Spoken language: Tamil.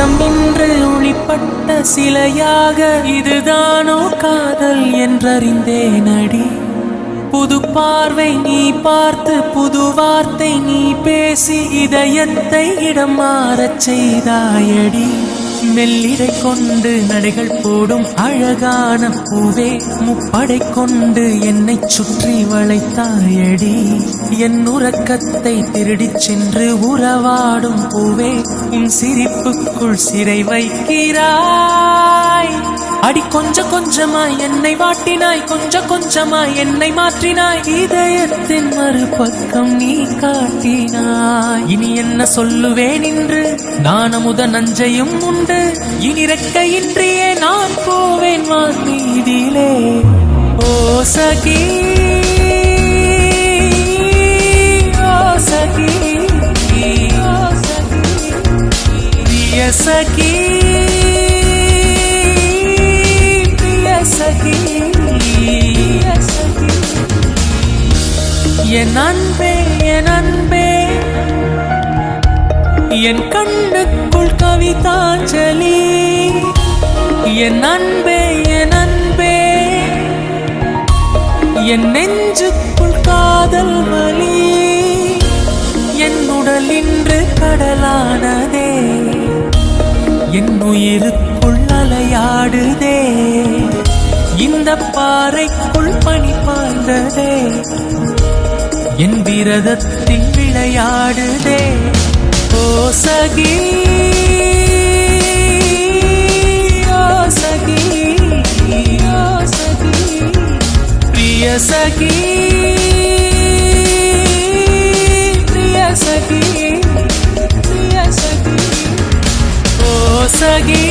ஓரிடம் நின்று ஒளிப்பட்ட சிலையாக இதுதானோ காதல் என்றறிந்தேன் அடி. புது பார்வை நீ பார்த்து புது வார்த்தை நீ பேசி இதயத்தை இடம் மாறச் செய்தாயடி. மெல்லிடை கொண்டு நடைகள் போடும் அழகான பூவே முப்படை கொண்டு என்னை சுற்றி வளைத்தாயடி. என் உறக்கத்தை திருடிச் சென்று உறவாடும் பூவே உன் சிரிப்புக்குள் சிறை வைக்கிறாய் அடி. கொஞ்சம் கொஞ்சமாய் என்னை வாட்டினாய், கொஞ்சம் கொஞ்சமாய் என்னை மாற்றினாய், இதயத்தின் மறுபக்கம் நீ காட்டினாய். இனி என்ன சொல்லுவேன் என்று நான் அமுத நஞ்சையும் உண்டு, இனி ரெக்கையின்றியே நான் போவேன் வான்மீதிலே. ஓ சகி ஓ சகி ஓ சகி சகி என் அன்பே என் அன்பே என் கண்ணுக்குள் கவிதாஞ்சலி. என் அன்பே என் அன்பே என் நெஞ்சுக்குள் காதல் வலி. என் உடல் இன்று கடலானதே, என் உயிருக்குள் அலையாடுதே, இந்த பாறைக்குள் பனி பாய்ந்ததே, என் விரதத்தில் விளையாடுதே. ஓ சகி ஓ சகி ஓ சகி பிரிய சகி பிரிய சகி பிரிய சகி ஓ சகி.